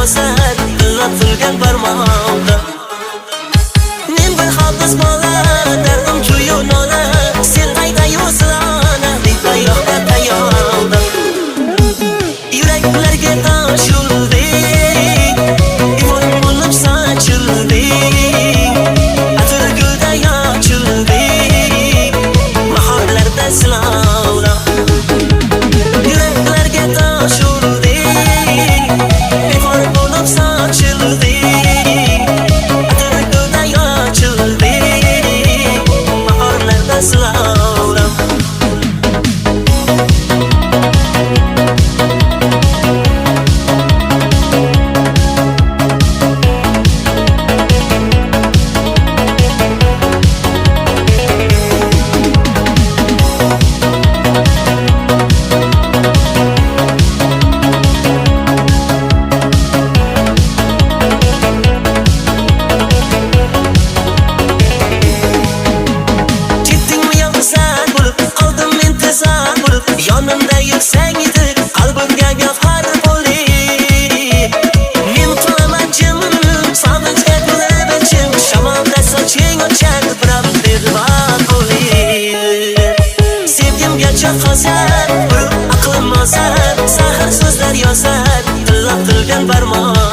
yozar tillab turgan barmoqda. Men bir hafız bola dardim kuyu nola sen qayda yozlana deb bayroqda tayyorda. Yuraklarga tosh ulding ifor bo'lib sochilding atir gulda yochilding bahorlarda silovla. Yuraklarga tosh ulding ifor bo'lib sochilding atir gulda yochilding bahorlarda silovla. Yonimda yursang edi qalbimga gavhar bo'ling. Men qilaman jim sog'inchga to'lib ichim shamolda soching ochar biram bedva bo'ling. Sevgimgacha qolsar bir aqlim ozar, zahr so'zlar yozar tillab turgan barmoq.